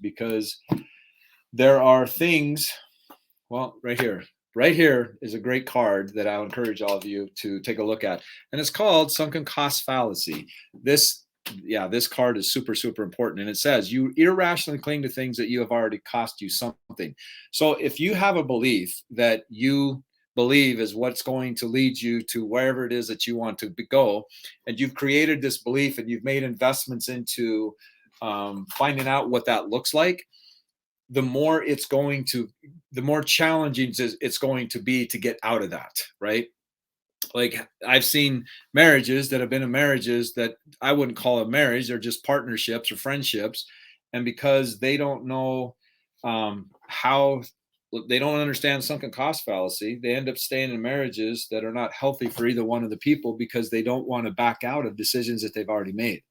because there are things, well, right here is a great card that I'll encourage all of you to take a look at. And it's called sunken cost fallacy. This card is super, super important. And it says you irrationally cling to things that you have already cost you something. So if you have a belief that you believe is what's going to lead you to wherever it is that you want to go, and you've created this belief and you've made investments into finding out what that looks like, the more challenging it's going to be to get out of that, right? Like I've seen marriages that have been in marriages that I wouldn't call a marriage, they're just partnerships or friendships. And because they don't know how, they don't understand sunken cost fallacy, they end up staying in marriages that are not healthy for either one of the people because they don't want to back out of decisions that they've already made,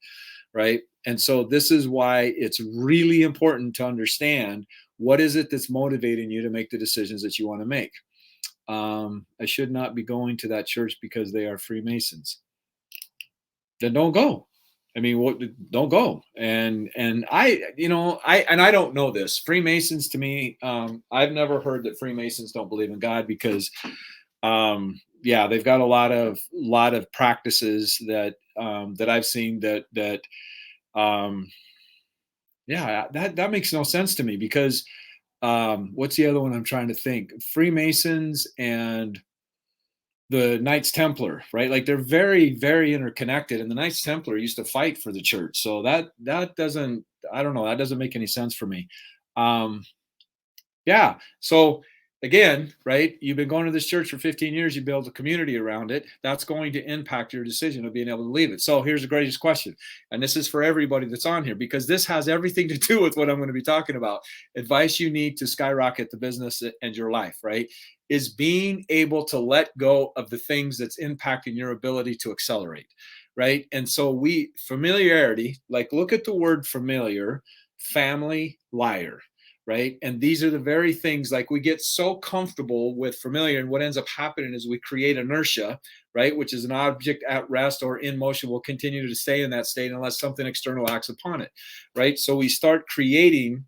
right? And so this is why it's really important to understand what is it that's motivating you to make the decisions that you want to make. I should not be going to that church because they are Freemasons. Then don't go. I mean, don't go. And I don't know this. Freemasons to me, I've never heard that Freemasons don't believe in God because, they've got a lot of practices that I've seen that makes no sense to me because what's the other one I'm trying to think? Freemasons and the Knights Templar, right? Like they're very, very interconnected. And the Knights Templar used to fight for the church. So that doesn't, I don't know, that doesn't make any sense for me. So again, right, you've been going to this church for 15 years, you build a community around it. That's going to impact your decision of being able to leave it. So here's the greatest question. And this is for everybody that's on here, because this has everything to do with what I'm going to be talking about. Advice you need to skyrocket the business and your life, right? Is being able to let go of the things that's impacting your ability to accelerate, right? And so familiarity, like look at the word familiar, family, liar, right? And these are the very things, like we get so comfortable with familiar, and what ends up happening is we create inertia, right? Which is an object at rest or in motion will continue to stay in that state unless something external acts upon it, right? So we start creating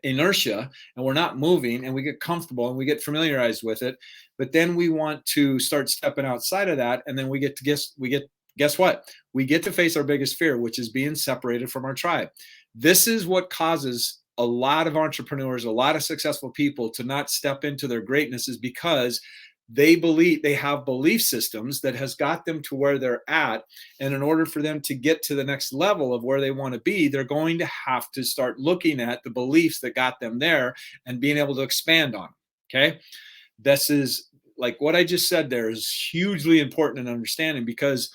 inertia and we're not moving, and we get comfortable and we get familiarized with it. But then we want to start stepping outside of that, and then we get to guess what? We get to face our biggest fear, which is being separated from our tribe. This is what causes a lot of entrepreneurs, a lot of successful people to not step into their greatness, is because they have belief systems that has got them to where they're at. And in order for them to get to the next level of where they want to be, they're going to have to start looking at the beliefs that got them there and being able to expand on them. Okay. This is like what I just said there is hugely important in understanding, because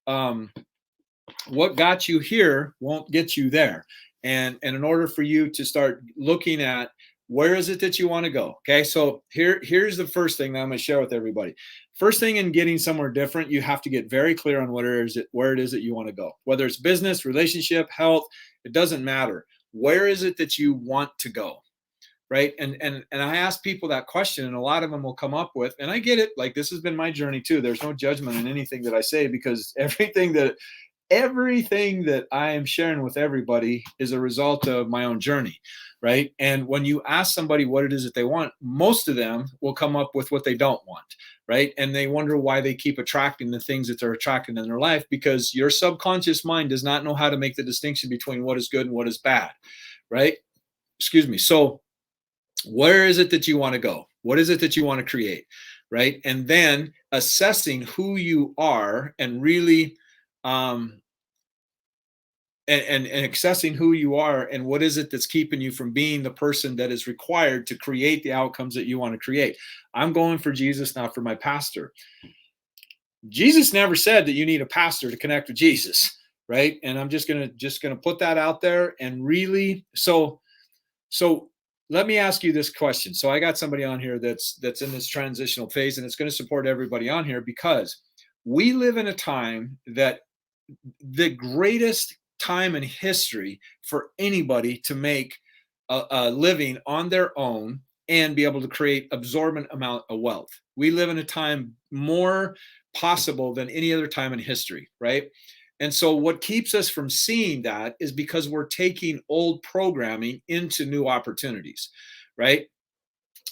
what got you here won't get you there. And in order for you to start looking at where is it that you want to go? Okay, so here's the first thing that I'm going to share with everybody. First thing in getting somewhere different, you have to get very clear on where it is that you want to go. Whether it's business, relationship, health, it doesn't matter. Where is it that you want to go? Right? And I ask people that question, and a lot of them will come up with, and I get it, like this has been my journey too. There's no judgment in anything that I say, because everything that I am sharing with everybody is a result of my own journey, right? And when you ask somebody what it is that they want, most of them will come up with what they don't want, right? And they wonder why they keep attracting the things that they're attracting in their life, because your subconscious mind does not know how to make the distinction between what is good and what is bad, right? Excuse me. So where is it that you want to go? What is it that you want to create, right? And then assessing who you are and really and accessing who you are and what is it that's keeping you from being the person that is required to create the outcomes that you want to create. I'm going for Jesus, not for my pastor. Jesus never said that you need a pastor to connect with Jesus, right? And I'm just gonna put that out there. And really, so let me ask you this question. So I got somebody on here that's in this transitional phase, and it's going to support everybody on here, because we live in a time that the greatest time in history for anybody to make a living on their own and be able to create absorbent amount of wealth. We live in a time more possible than any other time in history, right? And so what keeps us from seeing that is because we're taking old programming into new opportunities, right?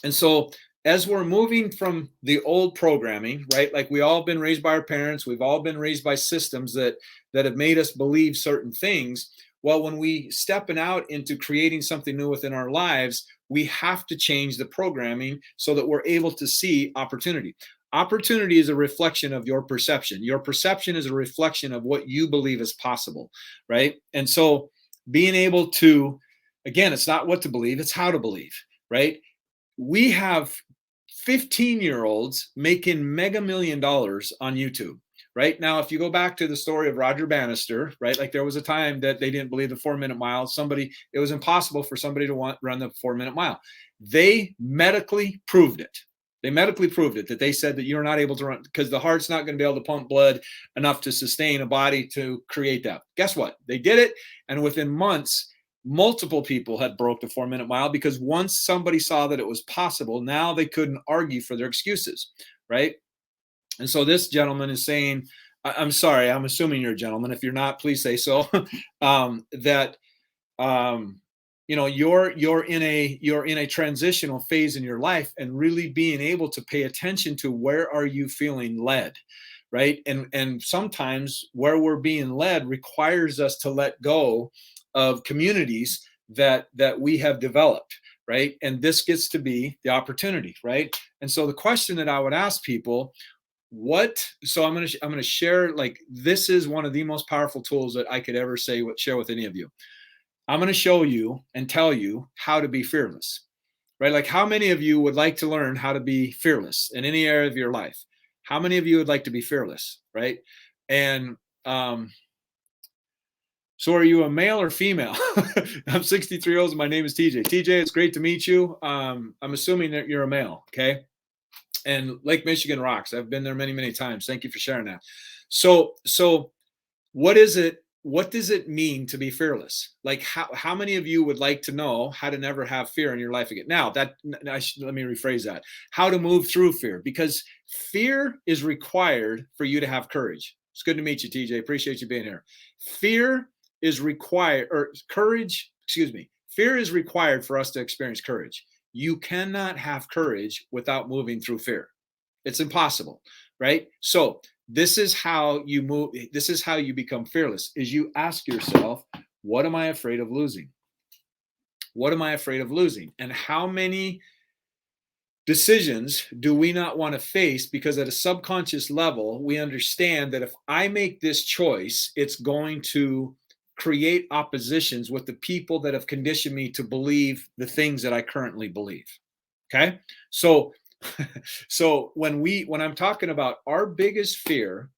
And so as we're moving from the old programming, right? Like we all been raised by our parents, we've all been raised by systems that have made us believe certain things. Well, when we stepping out into creating something new within our lives, we have to change the programming so that we're able to see opportunity. Opportunity is a reflection of your perception. Your perception is a reflection of what you believe is possible, right? And so being able to, again, it's not what to believe, it's how to believe, right? We have 15-year-olds making mega million dollars on YouTube. Right now, if you go back to the story of Roger Bannister, right, like there was a time that they didn't believe the 4-minute mile. It was impossible for somebody to run the 4-minute mile. They medically proved it. They medically proved it, that they said that you're not able to run because the heart's not going to be able to pump blood enough to sustain a body to create that. Guess what? They did it. And within months, multiple people had broke the 4-minute mile because once somebody saw that it was possible, now they couldn't argue for their excuses, right? And so this gentleman is saying, I'm sorry, I'm assuming you're a gentleman. If you're not, please say so. That you're in a transitional phase in your life, and really being able to pay attention to where are you feeling led, right? And sometimes where we're being led requires us to let go of communities that we have developed, right? And this gets to be the opportunity, right? And so the question that I would ask people, I'm going to share, like, this is one of the most powerful tools that I could ever share with any of you. I'm going to show you and tell you how to be fearless, right? Like, how many of you would like to learn how to be fearless in any area of your life? How many of you would like to be fearless, right? And so are you a male or female? I'm 63 years old. My name is TJ. TJ, it's great to meet you. I'm assuming that you're a male, okay? And Lake Michigan rocks. I've been there many, many times. Thank you for sharing that. So what is it? What does it mean to be fearless? Like, how many of you would like to know how to never have fear in your life again? Now, let me rephrase that. How to move through fear, because fear is required for you to have courage. It's good to meet you, TJ. Appreciate you being here. Fear is required, or courage, excuse me. Fear is required for us to experience courage. You cannot have courage without moving through fear. It's impossible, right? So this is how you move. This is how you become fearless, is you ask yourself, what am I afraid of losing? What am I afraid of losing? And how many decisions do we not want to face because at a subconscious level, we understand that if I make this choice, it's going to create oppositions with the people that have conditioned me to believe the things that I currently believe. Okay. So when I'm talking about our biggest fear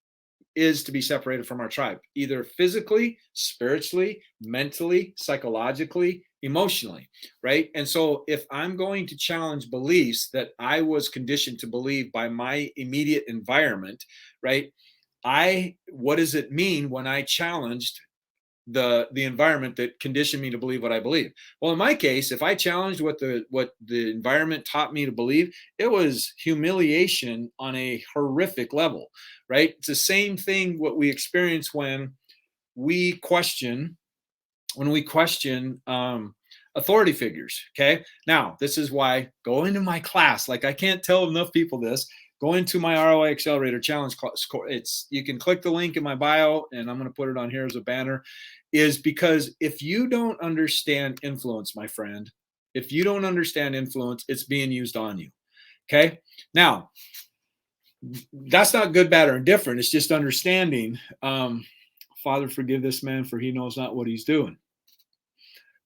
is to be separated from our tribe, either physically, spiritually, mentally, psychologically, emotionally, right? And so if I'm going to challenge beliefs that I was conditioned to believe by my immediate environment, right? What does it mean when I challenged the environment that conditioned me to believe what I believe? Well, in my case, if I challenged what the environment taught me to believe, it was humiliation on a horrific level, right? It's the same thing what we experience when we question authority figures. Okay, now this is why go into my class. Like, I can't tell enough people this. Go into my ROI Accelerator Challenge. You can click the link in my bio, and I'm going to put it on here as a banner. Is because if you don't understand influence, my friend, if you don't understand influence, it's being used on you. Okay, now that's not good, bad, or indifferent. It's just understanding. Father, forgive this man, for he knows not what he's doing.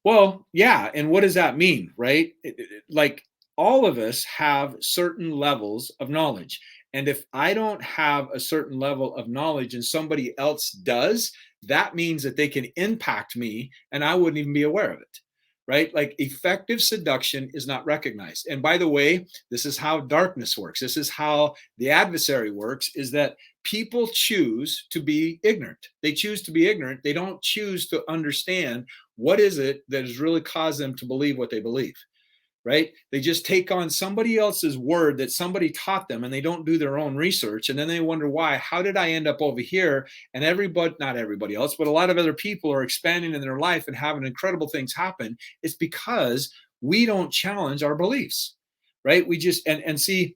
Well, yeah. And what does that mean, right? Like, all of us have certain levels of knowledge. And if I don't have a certain level of knowledge and somebody else does, that means that they can impact me and I wouldn't even be aware of it, right? Like, effective seduction is not recognized. And by the way, this is how darkness works. This is how the adversary works, is that people choose to be ignorant. They choose to be ignorant. They don't choose to understand what is it that has really caused them to believe what they believe, right? They just take on somebody else's word that somebody taught them, and they don't do their own research. And then they wonder why, how did I end up over here? And everybody, not everybody else, but a lot of other people are expanding in their life and having incredible things happen. It's because we don't challenge our beliefs, right? We just, and see,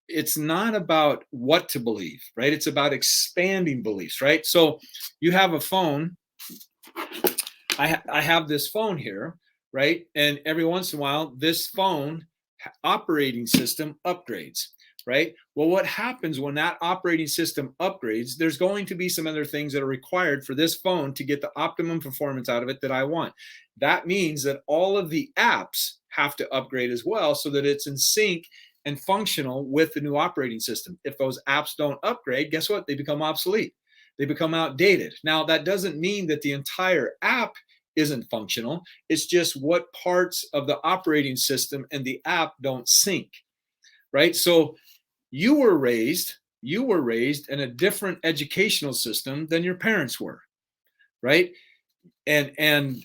it's not about what to believe, right? It's about expanding beliefs, right? So you have a phone. I have this phone here, right? And every once in a while, this phone operating system upgrades, right? Well, what happens when that operating system upgrades? There's going to be some other things that are required for this phone to get the optimum performance out of it that I want. That means that all of the apps have to upgrade as well so that it's in sync and functional with the new operating system. If those apps don't upgrade, guess what? They become obsolete. They become outdated. Now, that doesn't mean that the entire app isn't functional. It's just what parts of the operating system and the app don't sync, right? So you were raised in a different educational system than your parents were, right? And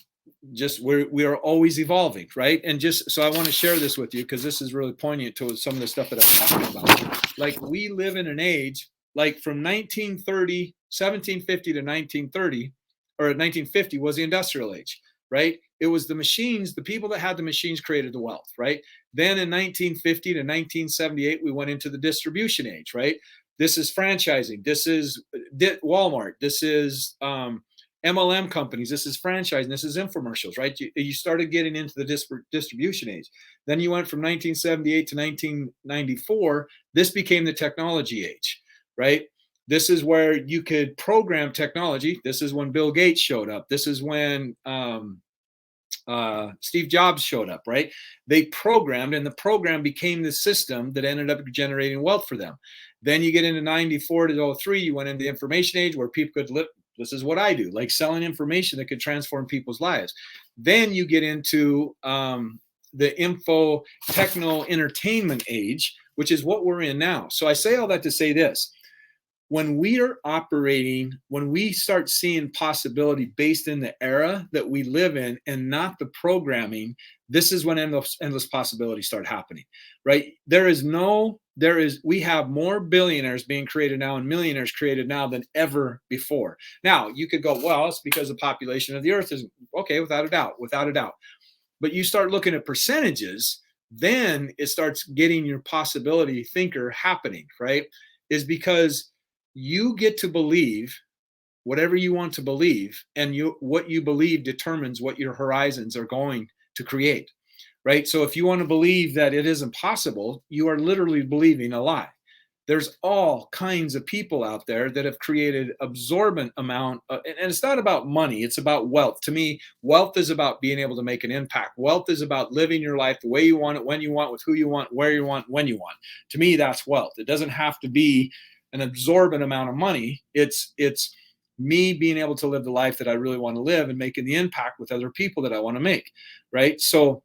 just we are always evolving, right? And just so I want to share this with you because this is really poignant to some of the stuff that I'm talking about. Like, we live in an age, like from 1930, 1750 to 1930, or 1950 was the industrial age, right? It was the machines, the people that had the machines created the wealth, right? Then in 1950 to 1978, we went into the distribution age, right? This is franchising. This is Walmart. This is MLM companies. This is franchising. This is infomercials, right? You started getting into the distribution age. Then you went from 1978 to 1994. This became the technology age, right? This is where you could program technology. This is when Bill Gates showed up. This is when Steve Jobs showed up, right? They programmed, and the program became the system that ended up generating wealth for them. Then you get into 94 to 03, you went into the information age where people could live. This is what I do, like selling information that could transform people's lives. Then you get into the info techno entertainment age, which is what we're in now. So I say all that to say this. When we are operating, when we start seeing possibility based in the era that we live in and not the programming, this is when endless possibilities start happening, right? We have more billionaires being created now and millionaires created now than ever before. Now, you could go, well, it's because the population of the earth is okay, without a doubt. But you start looking at percentages, then it starts getting your possibility thinker happening, right? Is because you get to believe whatever you want to believe, and what you believe determines what your horizons are going to create, right? So if you want to believe that it isn't possible, you are literally believing a lie. There's all kinds of people out there that have created absorbent amount and it's not about money, it's about wealth. To me, wealth is about being able to make an impact. Wealth is about living your life the way you want it, when you want, with who you want, where you want, when you want. To me, that's wealth. It doesn't have to be an absorbent amount of money. It's me being able to live the life that I really want to live and making the impact with other people that I want to make, right? So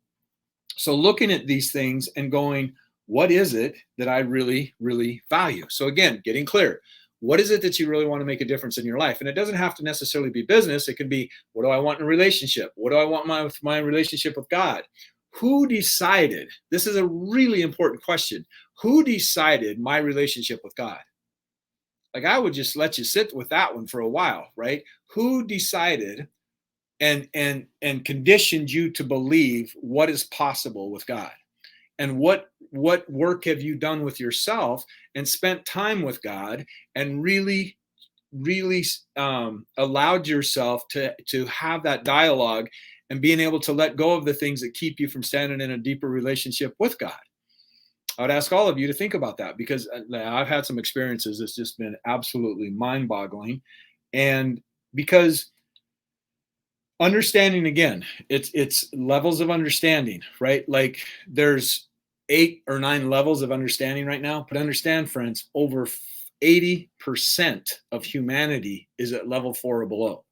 looking at these things and going, what is it that I really, really value? So again, getting clear. What is it that you really want to make a difference in your life? And it doesn't have to necessarily be business. It can be, what do I want in a relationship? What do I want with my relationship with God? Who decided? This is a really important question. Who decided my relationship with God? Like, I would just let you sit with that one for a while, right? Who decided and conditioned you to believe what is possible with God? And what work have you done with yourself and spent time with God and really allowed yourself to have that dialogue and being able to let go of the things that keep you from standing in a deeper relationship with God? I would ask all of you to think about that, because I've had some experiences that's just been absolutely mind-boggling. And because understanding, again, it's levels of understanding, right? Like, there's 8 or 9 levels of understanding right now, but understand, friends, over 80% of humanity is at level 4 or below.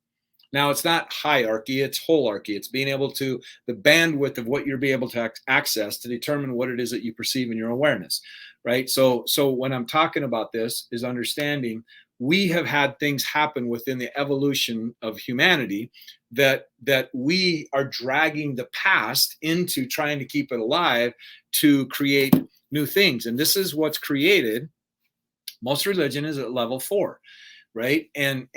Now, it's not hierarchy, it's holarchy. It's being able to, the bandwidth of what you're be able to access to determine what it is that you perceive in your awareness, right? So when I'm talking about this is understanding, we have had things happen within the evolution of humanity that we are dragging the past into trying to keep it alive to create new things. And this is what's created. Most religion is at level 4, right? And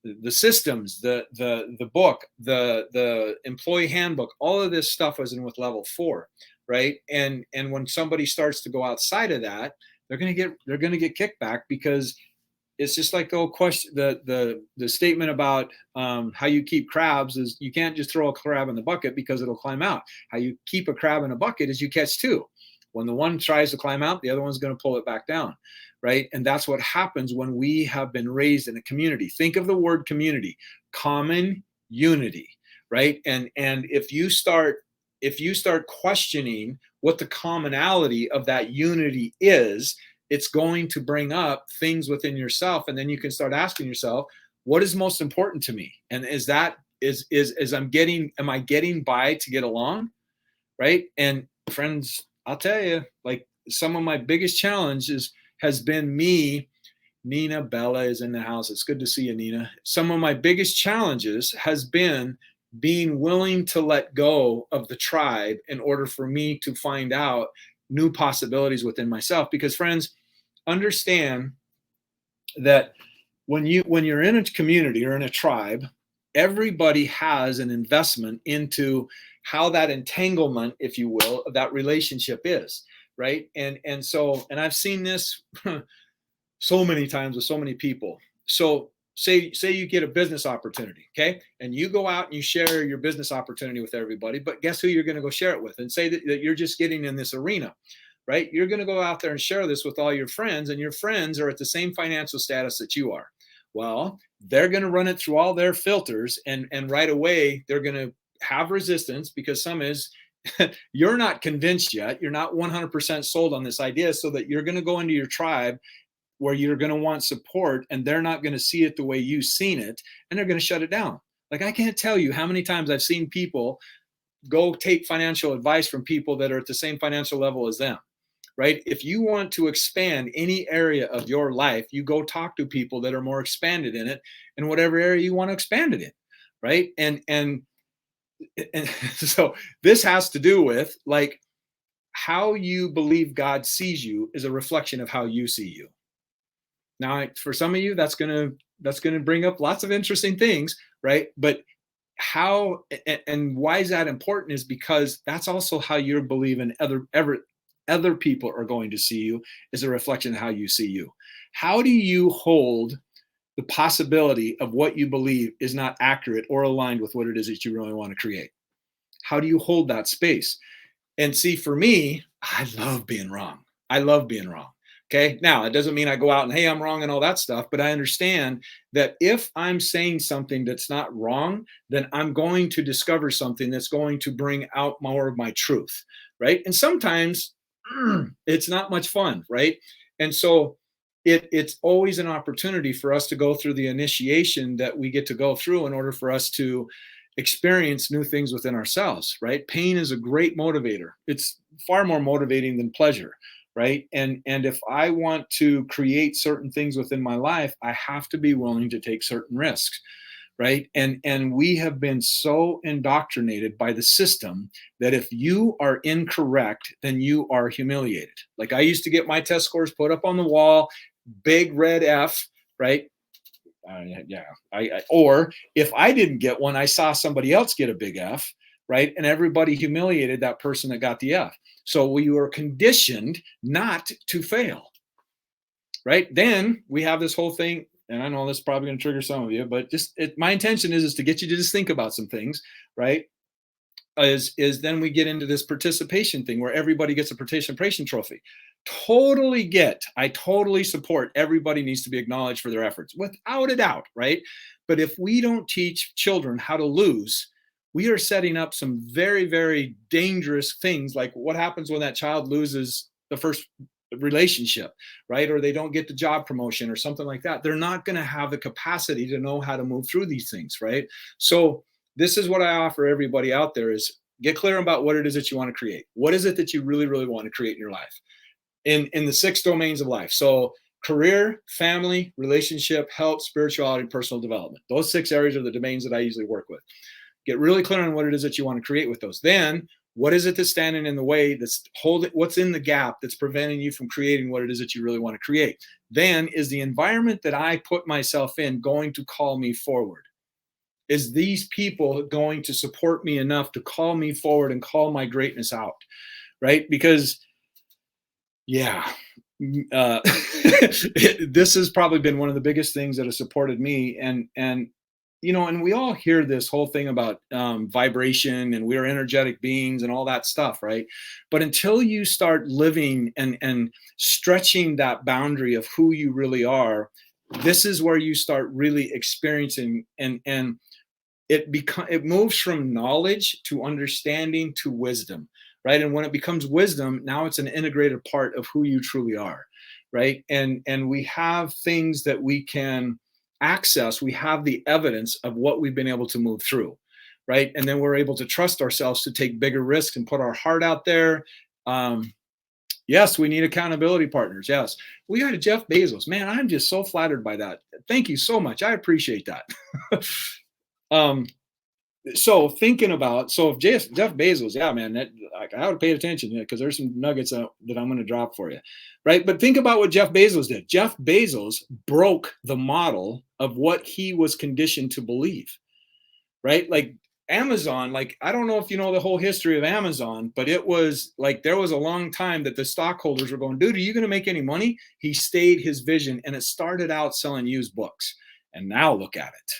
the systems, the book, the employee handbook, all of this stuff was in with level 4, right? And when somebody starts to go outside of that, they're going to get kickback, because it's just like the old question, the statement about how you keep crabs is you can't just throw a crab in the bucket because it'll climb out. How you keep a crab in a bucket is you catch two. When the one tries to climb out, the other one's going to pull it back down, right? And that's what happens when we have been raised in a community. Think of the word community, common unity, right? And if you start questioning what the commonality of that unity is, it's going to bring up things within yourself, and then you can start asking yourself, what is most important to me? And am I getting by to get along, right? And friends, I'll tell you, like, some of my biggest challenges has been me. Nina Bella is in the house. It's good to see you, Nina. Some of my biggest challenges has been being willing to let go of the tribe in order for me to find out new possibilities within myself. Because, friends, understand that when you're in a community or in a tribe, everybody has an investment into how that entanglement, if you will, of that relationship is, right? And I've seen this so many times with so many people. So say you get a business opportunity, okay? And you go out and you share your business opportunity with everybody, but guess who you're going to go share it with? And say that you're just getting in this arena, right? You're going to go out there and share this with all your friends, and your friends are at the same financial status that you are. Well, they're going to run it through all their filters, and right away they're going to have resistance, because some is you're not convinced yet. You're not 100% sold on this idea, so that you're going to go into your tribe where you're going to want support, and they're not going to see it the way you've seen it, and they're going to shut it down. Like, I can't tell you how many times I've seen people go take financial advice from people that are at the same financial level as them, right? If you want to expand any area of your life, you go talk to people that are more expanded in it, in whatever area you want to expand it in, right? And so this has to do with, like, how you believe God sees you is a reflection of how you see you. Now, for some of you, that's gonna bring up lots of interesting things, right? But how and why is that important is because that's also how you're believing other people are going to see you, is a reflection of how you see you. How do you hold the possibility of what you believe is not accurate or aligned with what it is that you really want to create? How do you hold that space? And see, for me, I love being wrong. I love being wrong. Okay. Now, it doesn't mean I go out and, hey, I'm wrong and all that stuff, but I understand that if I'm saying something that's not wrong, then I'm going to discover something that's going to bring out more of my truth. Right. And sometimes it's not much fun. Right. And so it's always an opportunity for us to go through the initiation that we get to go through in order for us to experience new things within ourselves, right? Pain is a great motivator. It's far more motivating than pleasure, right? And if I want to create certain things within my life, I have to be willing to take certain risks, right? And we have been so indoctrinated by the system that if you are incorrect, then you are humiliated. Like, I used to get my test scores put up on the wall, big red F, right? Or if I didn't get one, I saw somebody else get a big F, right? And everybody humiliated that person that got the F. So we were conditioned not to fail, right? Then we have this whole thing, and I know this is probably going to trigger some of you, but my intention is to get you to just think about some things, right? Is then we get into this participation thing where everybody gets a participation trophy. I totally support everybody needs to be acknowledged for their efforts, without a doubt, right? But if we don't teach children how to lose, we are setting up some very, very dangerous things, like what happens when that child loses the first relationship, right? Or they don't get the job promotion or something like that. They're not going to have the capacity to know how to move through these things, right? So this is what I offer everybody out there: is get clear about what it is that you want to create. What is it that you really, really want to create in your life? In the 6 domains of life. So career, family, relationship, health, spirituality, and personal development. Those 6 areas are the domains that I usually work with. Get really clear on what it is that you want to create with those. Then, what is it that's standing in the way, that's holding, what's in the gap that's preventing you from creating what it is that you really want to create? Then, is the environment that I put myself in going to call me forward? Is these people going to support me enough to call me forward and call my greatness out? Right? Because, yeah, this has probably been one of the biggest things that has supported me. And and we all hear this whole thing about vibration, and we're energetic beings and all that stuff, right? But until you start living and stretching that boundary of who you really are, this is where you start really experiencing, and it moves from knowledge to understanding to wisdom, right? And when it becomes wisdom, now it's an integrated part of who you truly are, right? And we have things that we can access. We have the evidence of what we've been able to move through, right? And then we're able to trust ourselves to take bigger risks and put our heart out there. Yes, we need accountability partners. Yes, we got a Jeff Bezos. Man, I'm just so flattered by that. Thank you so much. I appreciate that. So thinking about, so if Jeff Bezos, yeah, man, that, like, I would have paid attention, because there's some nuggets that I'm going to drop for you, right? But think about what Jeff Bezos did. Jeff Bezos broke the model of what he was conditioned to believe, right? Like Amazon, like, I don't know if you know the whole history of Amazon, but it was like, there was a long time that the stockholders were going, dude, are you going to make any money? He stayed his vision, and it started out selling used books. And now look at it.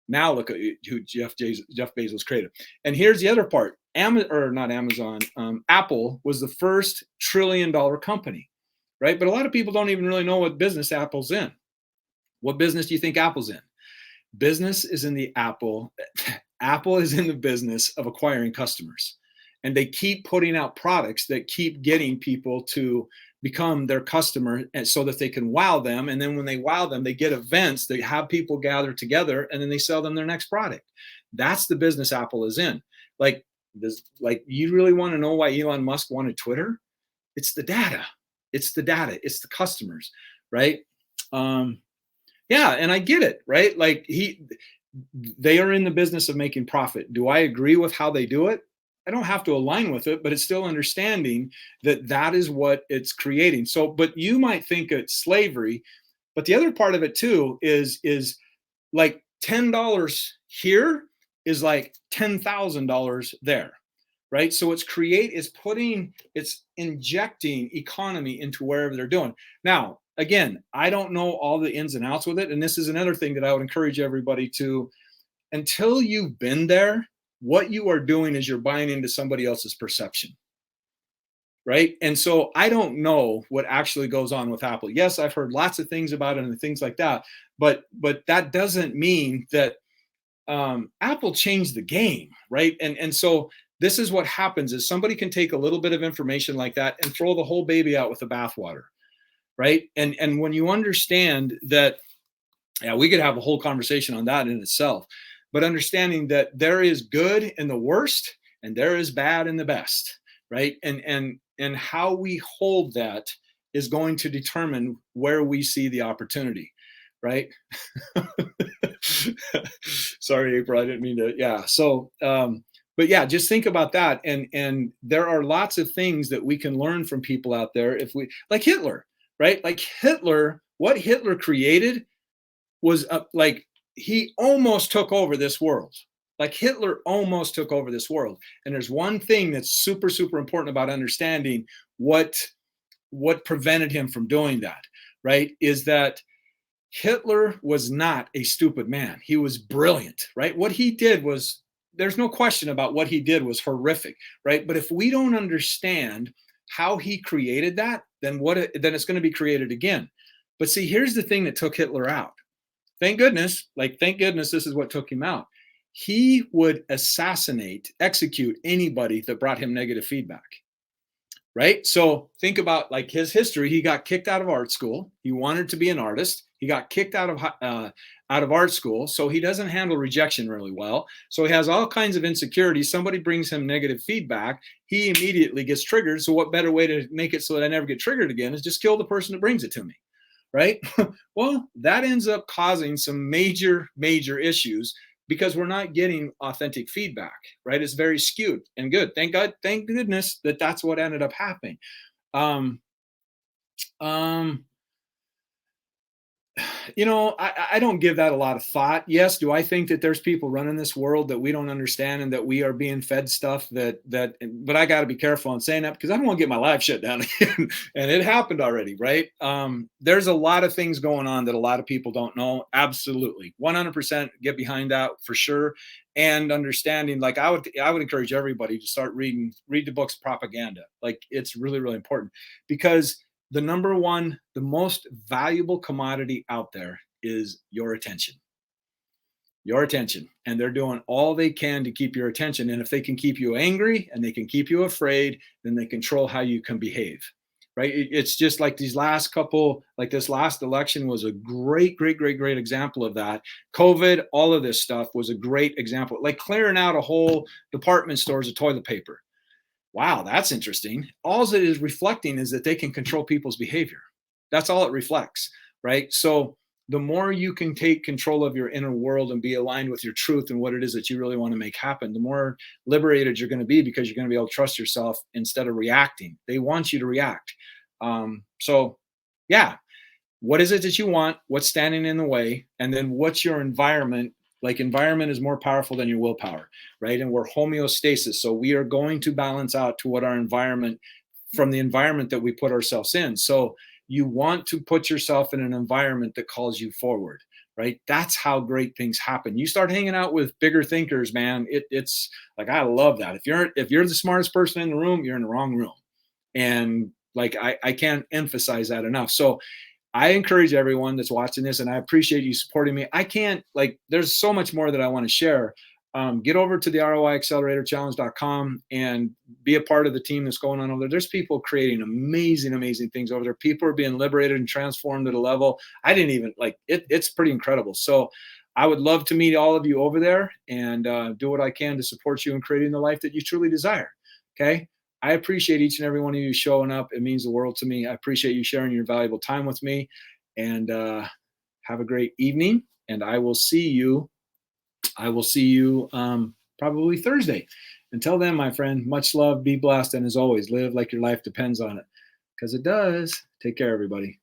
Now look at who Jeff Bezos created. And here's the other part. Apple was the first trillion-dollar company, right? But a lot of people don't even really know what business Apple's in. What business do you think Apple's in? Business is in the Apple. Apple is in the business of acquiring customers. And they keep putting out products that keep getting people to become their customer, and so that they can wow them. And then when they wow them, they get events, they have people gather together, and then they sell them their next product. That's the business Apple is in. Like this, like, you really want to know why Elon Musk wanted Twitter? It's the data. It's the data. It's the customers, right? Yeah, and I get it, right? Like they are in the business of making profit. Do I agree with how they do it? I don't have to align with it, but it's still understanding that that is what it's creating. So, but you might think it's slavery, but the other part of it too is like $10 here is like $10,000 there, right? So it's injecting economy into wherever they're doing. Now, again, I don't know all the ins and outs with it. And this is another thing that I would encourage everybody to, until you've been there, what you are doing is you're buying into somebody else's perception, right? And so I don't know what actually goes on with Apple. Yes, I've heard lots of things about it and things like that, but that doesn't mean that Apple changed the game, right? And so this is what happens: is somebody can take a little bit of information like that and throw the whole baby out with the bathwater, right? And when you understand that, yeah, we could have a whole conversation on that in itself. But understanding that there is good in the worst and there is bad in the best, right? And how we hold that is going to determine where we see the opportunity, right? Sorry, April, I didn't mean to. Yeah. So, but yeah, just think about that. And there are lots of things that we can learn from people out there. If we, like Hitler, right? Like Hitler, what Hitler created was like, he almost took over this world. Like Hitler almost took over this world. And there's one thing that's super, super important about understanding what prevented him from doing that, right? Is that Hitler was not a stupid man. He was brilliant, right? What he did was, there's no question about what he did was horrific, right? But if we don't understand how he created that, then it's going to be created again. But see, here's the thing that took Hitler out. Thank goodness this is what took him out. He would execute anybody that brought him negative feedback, right? So think about like his history. He got kicked out of art school. He wanted to be an artist. He got kicked out of art school. So he doesn't handle rejection really well. So he has all kinds of insecurities. Somebody brings him negative feedback. He immediately gets triggered. So what better way to make it so that I never get triggered again is just kill the person that brings it to me. right? Well, that ends up causing some major issues because we're not getting authentic feedback, right? It's very skewed and good. Thank goodness that that's what ended up happening. Um, um, I don't give that a lot of thought. Yes, do I think that there's people running this world that we don't understand and that we are being fed stuff but I got to be careful on saying that because I don't want to get my life shut down again. And it happened already, right? There's a lot of things going on that a lot of people don't know. Absolutely. 100% get behind that for sure. And understanding, like I would encourage everybody to start read the books propaganda. Like it's really important because the number one, the most valuable commodity out there is your attention. Your attention. And they're doing all they can to keep your attention. And if they can keep you angry and they can keep you afraid, then they control how you can behave. Right. It's just like these last couple, like this last election was a great example of that. COVID, all of this stuff was a great example. Like clearing out a whole department stores of toilet paper. Wow, that's interesting. All it is reflecting is that they can control people's behavior. That's all it reflects, right? So the more you can take control of your inner world and be aligned with your truth and what it is that you really want to make happen, the more liberated you're going to be because you're going to be able to trust yourself instead of reacting. They want you to react. So, yeah, what is it that you want? What's standing in the way? And then what's your environment? Like environment is more powerful than your willpower, right? And we're homeostasis. So we are going to balance out to what our environment, from the environment that we put ourselves in. So you want to put yourself in an environment that calls you forward, right? That's how great things happen. You start hanging out with bigger thinkers, man. It's like I love that. If you're the smartest person in the room, you're in the wrong room. And like I can't emphasize that enough. So I encourage everyone that's watching this, and I appreciate you supporting me. I can't, like, there's so much more that I want to share. Get over to the ROIacceleratorchallenge.com and be a part of the team that's going on over there. There's people creating amazing things over there. People are being liberated and transformed at a level I didn't even like. It's pretty incredible. So I would love to meet all of you over there and do what I can to support you in creating the life that you truly desire. Okay. I appreciate each and every one of you showing up. It means the world to me. I appreciate you sharing your valuable time with me. And have a great evening. And I will see you. Probably Thursday. Until then, my friend, much love, be blessed, and as always, live like your life depends on it. Because it does. Take care, everybody.